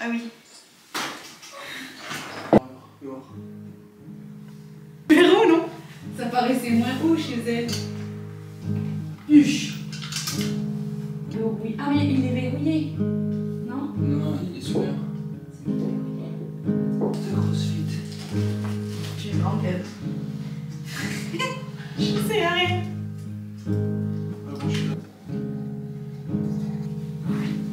Ah oui. Verrou, non? Ça paraissait moins haut chez elle. Huche. Oh oui. Ah mais il est verrouillé. Non? Non, il est super. C'est CrossFit. J'ai une grande tête. Je sais rien.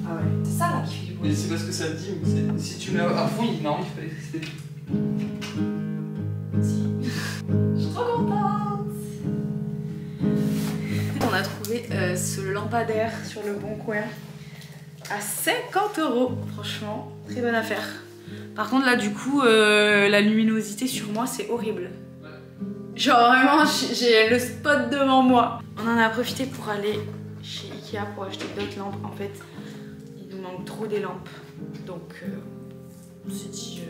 Ah ouais. C'est ça là qui fait du bruit. Mais c'est parce que ça dit, mais si tu mets à fond, non, il fallait rester. Je suis trop contente. On a trouvé ce lampadaire sur le Bon Coin à 50 €. Franchement, très bonne affaire. Par contre là du coup, la luminosité sur moi c'est horrible. Genre vraiment j'ai le spot devant moi. On en a profité pour aller chez Ikea pour acheter d'autres lampes. En fait, il nous manque trop des lampes. Donc on s'est dit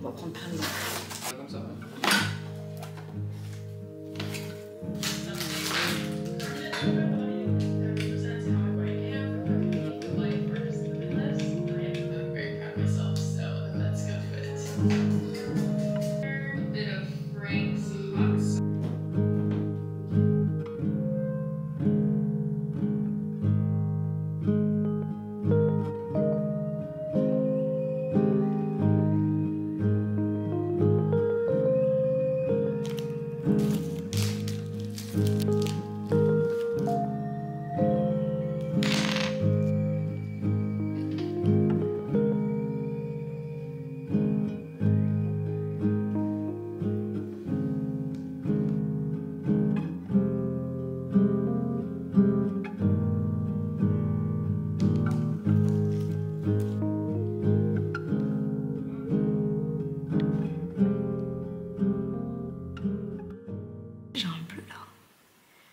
on va prendre plein de lampes. Comme ça, ouais.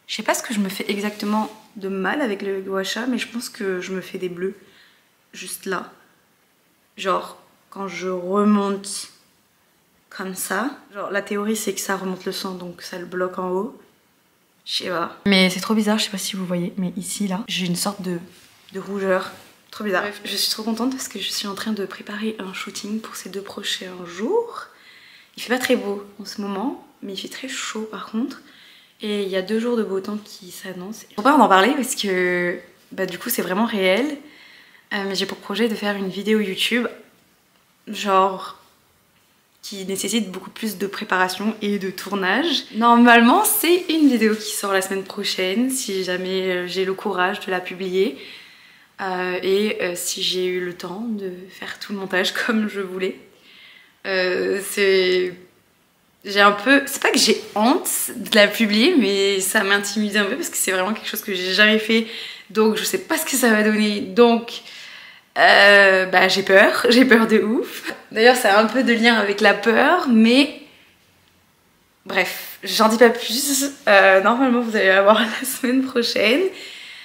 Je sais pas ce que je me fais exactement de mal avec le gua sha, mais je pense que je me fais des bleus juste là. Genre quand je remonte comme ça. Genre la théorie c'est que ça remonte le sang donc ça le bloque en haut. Je sais pas. Mais c'est trop bizarre, je sais pas si vous voyez, mais ici là j'ai une sorte de rougeur. Trop bizarre. Bref, je suis trop contente parce que je suis en train de préparer un shooting pour ces 2 prochains jours. Il fait pas très beau en ce moment, mais il fait très chaud par contre. Et il y a 2 jours de beau temps qui s'annoncent. Faut pas en parler parce que bah, du coup c'est vraiment réel. Mais j'ai pour projet de faire une vidéo YouTube, genre qui nécessite beaucoup plus de préparation et de tournage. Normalement c'est une vidéo qui sort la semaine prochaine si jamais j'ai le courage de la publier. Si j'ai eu le temps de faire tout le montage comme je voulais. J'ai un peu... C'est pas que j'ai honte de la publier, mais ça m'intimide un peu parce que c'est vraiment quelque chose que j'ai jamais fait. Donc je sais pas ce que ça va donner. Donc bah, j'ai peur de ouf. D'ailleurs ça a un peu de lien avec la peur, mais... Bref, j'en dis pas plus. Normalement vous allez la voir la semaine prochaine.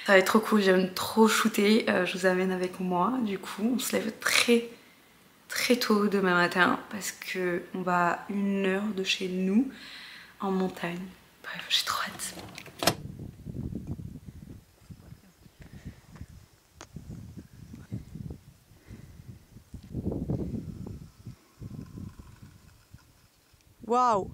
Ça va être trop cool, j'aime trop shooter. Je vous amène avec moi. Du coup on se lève très tôt demain matin parce que on va à 1 heure de chez nous en montagne. Bref, j'ai trop hâte. Waouh!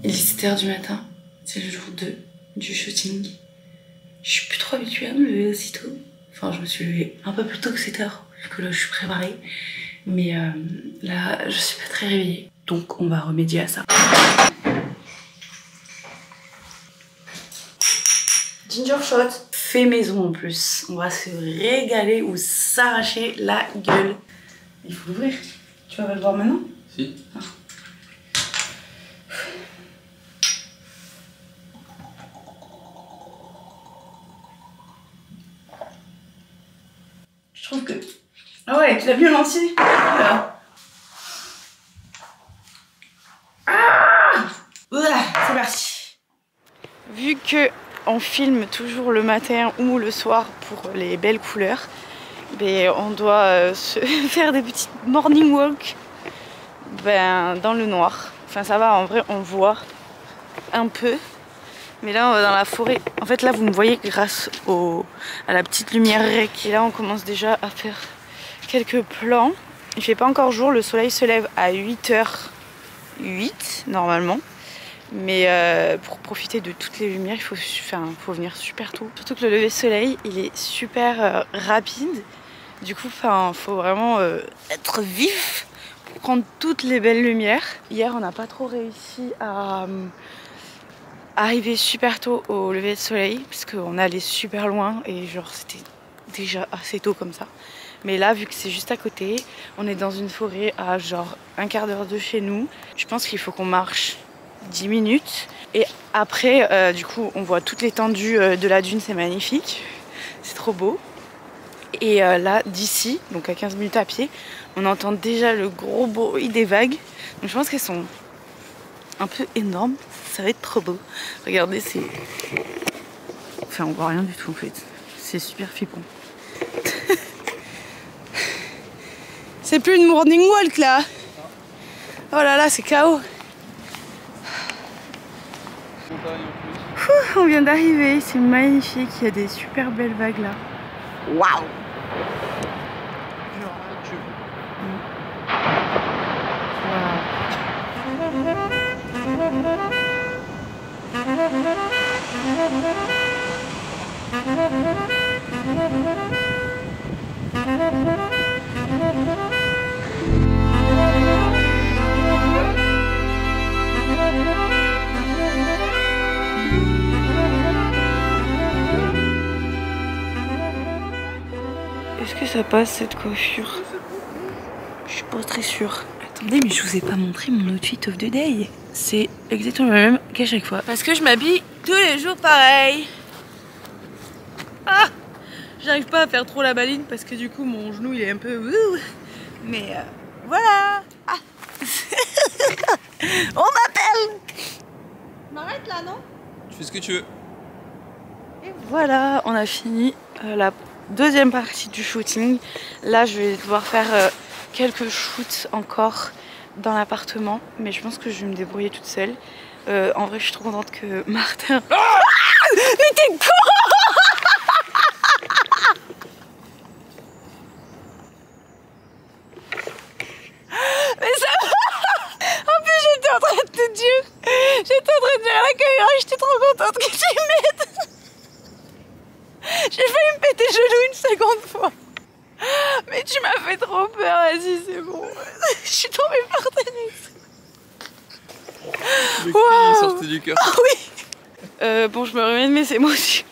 Il est 7h du matin, c'est le jour 2 du shooting. Je suis plus trop habituée à me lever aussitôt. Enfin, je me suis levée un peu plus tôt que 7h, vu que là je suis préparée. Mais là, je suis pas très réveillée. Donc on va remédier à ça. Ginger shot. Fait maison en plus. On va se régaler ou s'arracher la gueule. Il faut l'ouvrir. Tu vas le voir maintenant? Si. Ah. Je trouve que... Ah ouais, tu l'as bien lancé. Voilà. Ah, c'est parti. Vu que on filme toujours le matin ou le soir pour les belles couleurs, ben, on doit se faire des petites morning walk dans le noir. Enfin ça va, en vrai on voit un peu. Mais là on va dans la forêt. En fait là vous me voyez grâce à la petite lumière rec. Et là on commence déjà à faire quelques plans. Il fait pas encore jour, le soleil se lève à 8h08 normalement. Mais pour profiter de toutes les lumières, il faut venir super tôt. Surtout que le lever de soleil, il est super rapide. Du coup, faut vraiment être vif pour prendre toutes les belles lumières. Hier, on n'a pas trop réussi à arriver super tôt au lever de soleil parce qu'on allait super loin et genre c'était déjà assez tôt comme ça. Mais là, vu que c'est juste à côté, on est dans une forêt à genre un quart d'heure de chez nous. Je pense qu'il faut qu'on marche 10 minutes et après du coup on voit toute l'étendue de la dune, c'est magnifique, c'est trop beau. Et là d'ici, donc à 15 minutes à pied, on entend déjà le gros bruit des vagues. Donc je pense qu'elles sont un peu énormes, ça va être trop beau. Regardez, c'est... Enfin on voit rien du tout en fait, c'est super flippant. C'est plus une morning walk là. Oh là là, c'est KO. On vient d'arriver, c'est magnifique, il y a des super belles vagues là. Waouh! Est-ce que ça passe cette coiffure? Je suis pas très sûre. Attendez, mais je vous ai pas montré mon outfit of the day. C'est exactement le même qu'à chaque fois. Parce que je m'habille tous les jours pareil. Ah, j'arrive pas à faire trop la baline parce que du coup mon genou il est un peu... Mais voilà. Ah. On m'appelle. M'arrête là, non? Tu fais ce que tu veux. Et voilà, on a fini la deuxième partie du shooting. Là je vais devoir faire quelques shoots encore dans l'appartement, mais je pense que je vais me débrouiller toute seule. En vrai je suis trop contente que Martin... Ah, mais t'es con. Mais ça va. En plus j'étais en train de te dire à la caméra, j'étais trop contente que tu m'aides. J'ai failli me péter le genou une seconde fois. Mais tu m'as fait trop peur, vas-y c'est bon. Je suis tombée par terre. Le cri est sorti du cœur. Ah oui. Bon, je me remets de mes émotions.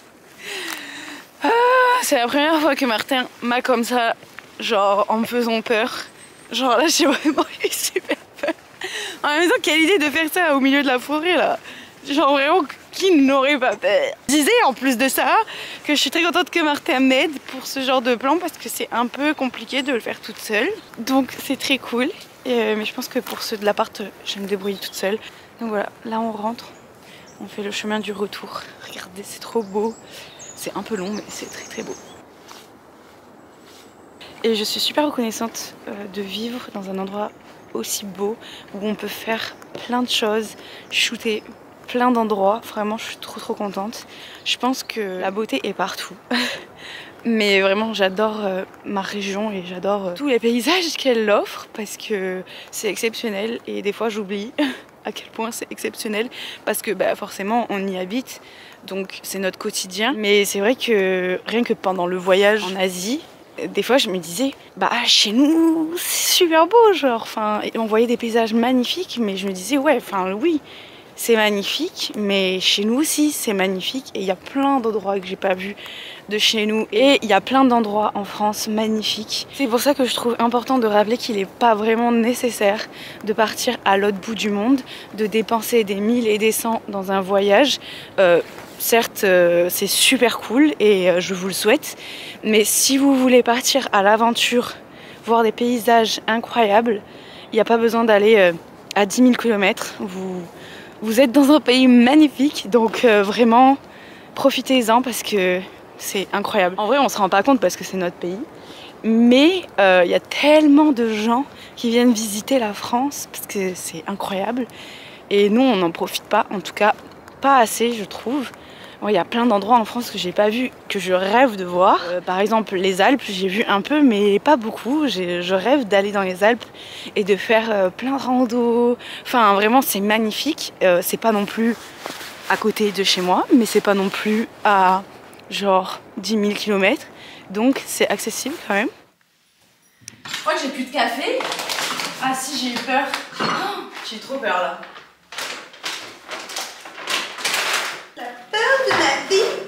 C'est la première fois que Martin m'a comme ça, genre en me faisant peur. Genre là j'ai vraiment eu super peur. En même temps, quelle idée de faire ça au milieu de la forêt là. Genre vraiment, qui n'aurait pas peur? Je disais en plus de ça que je suis très contente que Martin m'aide pour ce genre de plan parce que c'est un peu compliqué de le faire toute seule. Donc c'est très cool. Mais je pense que pour ceux de l'appart, je vais me débrouiller toute seule. Donc voilà, là on rentre. On fait le chemin du retour. Regardez, c'est trop beau. C'est un peu long, mais c'est très très beau. Et je suis super reconnaissante de vivre dans un endroit aussi beau où on peut faire plein de choses, shooter plein d'endroits. Vraiment, je suis trop contente. Je pense que la beauté est partout. Mais vraiment, j'adore ma région et j'adore tous les paysages qu'elle offre parce que c'est exceptionnel et des fois j'oublie. à quel point c'est exceptionnel parce que bah, forcément on y habite, donc c'est notre quotidien. Mais c'est vrai que rien que pendant le voyage en Asie, des fois je me disais bah chez nous c'est super beau, genre, enfin, on voyait des paysages magnifiques, mais je me disais ouais, enfin oui, c'est magnifique, mais chez nous aussi c'est magnifique et il y a plein d'endroits que j'ai pas vus de chez nous et il y a plein d'endroits en France magnifiques. C'est pour ça que je trouve important de rappeler qu'il n'est pas vraiment nécessaire de partir à l'autre bout du monde, de dépenser des 1000 et des 100 dans un voyage. Certes, c'est super cool et je vous le souhaite, mais si vous voulez partir à l'aventure, voir des paysages incroyables, il n'y a pas besoin d'aller à 10 000 km. Vous êtes dans un pays magnifique, donc vraiment profitez-en parce que c'est incroyable. En vrai, on se rend pas compte parce que c'est notre pays, mais il y a tellement de gens qui viennent visiter la France parce que c'est incroyable. Et nous, on n'en profite pas, en tout cas pas assez, je trouve. Il y a plein d'endroits en France que j'ai pas vu, que je rêve de voir. Par exemple, les Alpes, j'ai vu un peu, mais pas beaucoup. Je rêve d'aller dans les Alpes et de faire plein de randos. Enfin, vraiment, c'est magnifique. C'est pas non plus à côté de chez moi, mais c'est pas non plus à genre 10 000 km. Donc, c'est accessible quand même. Je crois que j'ai plus de café. Ah si, j'ai eu peur. Oh, j'ai trop peur là. De ma vie.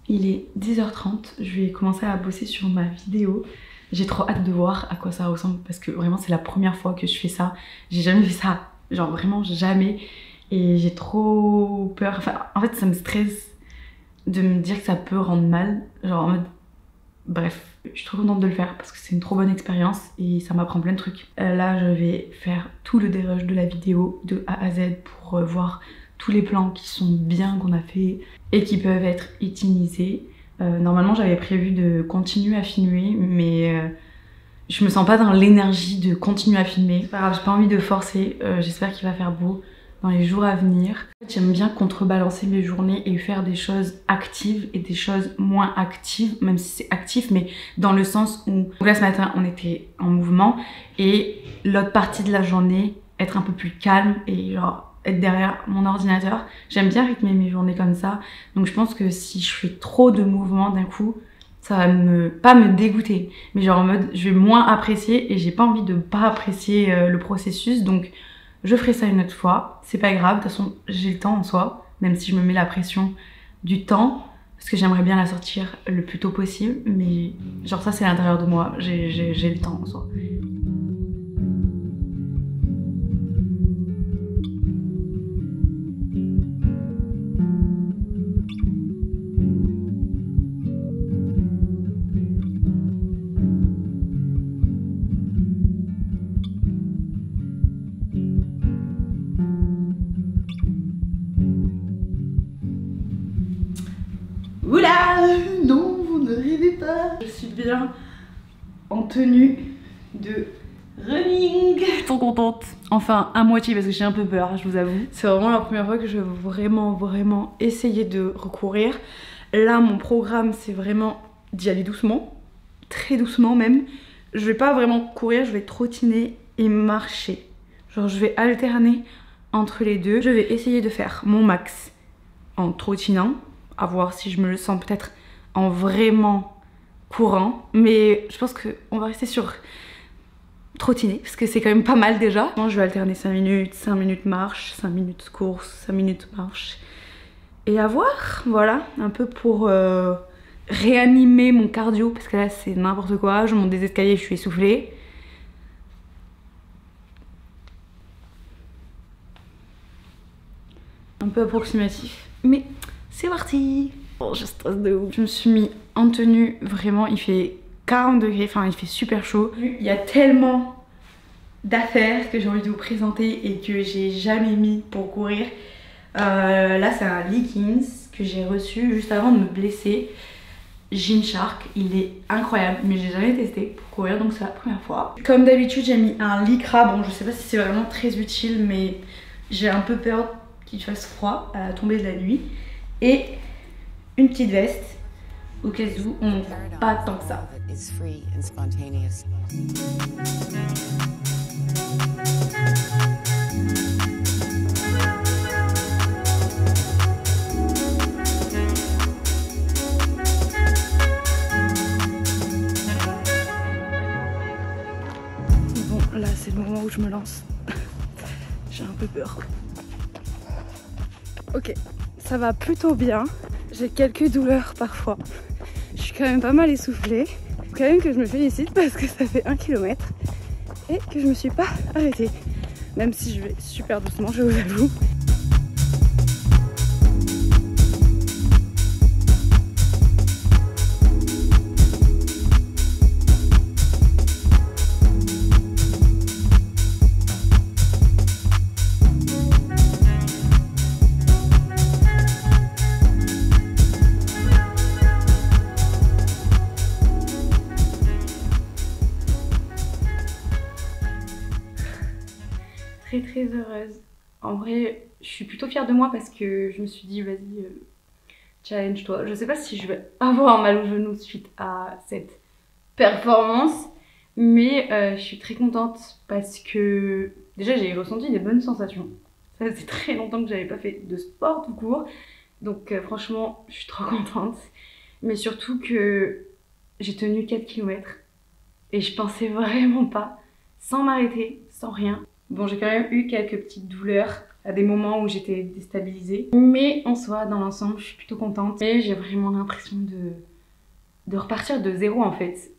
Il est 10h30, je vais commencer à bosser sur ma vidéo. J'ai trop hâte de voir à quoi ça ressemble parce que vraiment c'est la première fois que je fais ça. J'ai jamais fait ça, genre vraiment jamais. Et j'ai trop peur, enfin en fait ça me stresse de me dire que ça peut rendre mal. Genre en mode, bref, je suis trop contente de le faire parce que c'est une trop bonne expérience et ça m'apprend plein de trucs. Là je vais faire tout le dérush de la vidéo de A à Z pour voir tous les plans qui sont bien, qu'on a fait et qui peuvent être utilisés. Normalement j'avais prévu de continuer à filmer, mais je me sens pas dans l'énergie de continuer à filmer. C'est pas grave, j'ai pas envie de forcer, j'espère qu'il va faire beau dans les jours à venir. J'aime bien contrebalancer mes journées et faire des choses actives et des choses moins actives, même si c'est actif, mais dans le sens où là ce matin on était en mouvement et l'autre partie de la journée être un peu plus calme et genre être derrière mon ordinateur. J'aime bien rythmer mes journées comme ça, donc je pense que si je fais trop de mouvements d'un coup, ça va pas me dégoûter, mais genre en mode je vais moins apprécier et j'ai pas envie de pas apprécier le processus, donc je ferai ça une autre fois, c'est pas grave, de toute façon j'ai le temps en soi, même si je me mets la pression du temps, parce que j'aimerais bien la sortir le plus tôt possible, mais genre ça c'est à l'intérieur de moi, j'ai le temps en soi. Oula, non, vous ne rêvez pas. Je suis bien en tenue de running. Trop contente. Enfin, à moitié parce que j'ai un peu peur, je vous avoue. C'est vraiment la première fois que je veux vraiment essayer de recourir. Là, mon programme, c'est vraiment d'y aller doucement. Très doucement même. Je vais pas vraiment courir, je vais trottiner et marcher. Genre, je vais alterner entre les deux. Je vais essayer de faire mon max en trottinant. À voir si je me le sens peut-être en vraiment courant. Mais je pense qu'on va rester sur trottiner, parce que c'est quand même pas mal déjà. Moi, je vais alterner 5 minutes marche, 5 minutes course, 5 minutes marche. Et à voir, voilà, un peu pour réanimer mon cardio parce que là c'est n'importe quoi. Je monte des escaliers, je suis essoufflée. Un peu approximatif, mais c'est parti. Oh, je stresse de ouf. Je me suis mis en tenue, vraiment, il fait 40 degrés, enfin il fait super chaud. Il y a tellement d'affaires que j'ai envie de vous présenter et que j'ai jamais mis pour courir. Là c'est un Leakins que j'ai reçu juste avant de me blesser. Gymshark, il est incroyable, mais j'ai jamais testé pour courir, donc c'est la première fois. Comme d'habitude, j'ai mis un lycra. Bon, je sais pas si c'est vraiment très utile, mais j'ai un peu peur qu'il fasse froid à la tombée de la nuit. Et une petite veste, au cas où on ne court pas tant que ça. Là c'est le moment où je me lance. J'ai un peu peur. Ok, ça va plutôt bien. J'ai quelques douleurs parfois. Je suis quand même pas mal essoufflée. Faut quand même que je me félicite parce que ça fait 1 km et que je me suis pas arrêtée. Même si je vais super doucement, je vous avoue. Très heureuse. En vrai, je suis plutôt fière de moi parce que je me suis dit vas-y, challenge-toi. Je sais pas si je vais avoir mal au genou suite à cette performance, mais je suis très contente parce que déjà j'ai ressenti des bonnes sensations. Ça faisait très longtemps que j'avais pas fait de sport tout court, donc franchement je suis trop contente. Mais surtout que j'ai tenu 4 km et je pensais vraiment pas, sans m'arrêter, sans rien. Bon, j'ai quand même eu quelques petites douleurs à des moments où j'étais déstabilisée. Mais en soi, dans l'ensemble, je suis plutôt contente. Et j'ai vraiment l'impression de repartir de zéro en fait.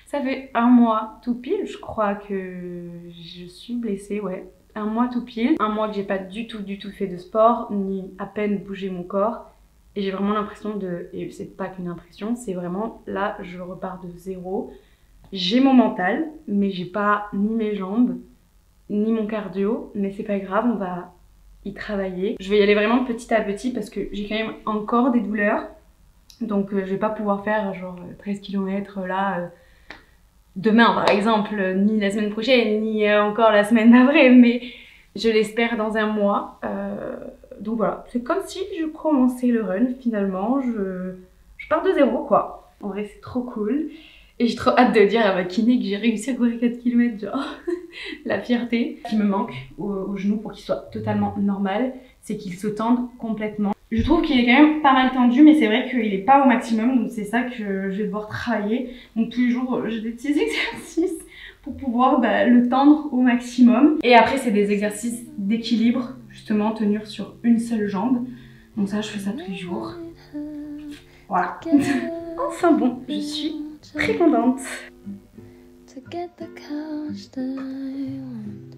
Ça fait 1 mois tout pile, je crois que je suis blessée, ouais. 1 mois tout pile. 1 mois que j'ai pas du tout fait de sport, ni à peine bougé mon corps. Et j'ai vraiment l'impression de... Et c'est pas qu'une impression, c'est vraiment là, je repars de zéro. J'ai mon mental, mais j'ai pas ni mes jambes, ni mon cardio, mais c'est pas grave, on va y travailler. Je vais y aller vraiment petit à petit parce que j'ai quand même encore des douleurs, donc je vais pas pouvoir faire genre 13 km là demain par exemple, ni la semaine prochaine, ni encore la semaine d'après, mais je l'espère dans 1 mois. Donc voilà, c'est comme si je commençais le run finalement, je pars de zéro quoi. En vrai c'est trop cool. Et j'ai trop hâte de dire à ma kiné que j'ai réussi à courir 4 km, genre la fierté. Ce qui me manque au genou pour qu'il soit totalement normal, c'est qu'il se tende complètement. Je trouve qu'il est quand même pas mal tendu, mais c'est vrai qu'il est pas au maximum, donc c'est ça que je vais devoir travailler. Donc tous les jours, j'ai des petits exercices pour pouvoir le tendre au maximum. Et après, c'est des exercices d'équilibre, justement, tenir sur une seule jambe. Donc ça, je fais ça tous les jours. Voilà. Enfin bon, je suis très contente. To get the couch that I want.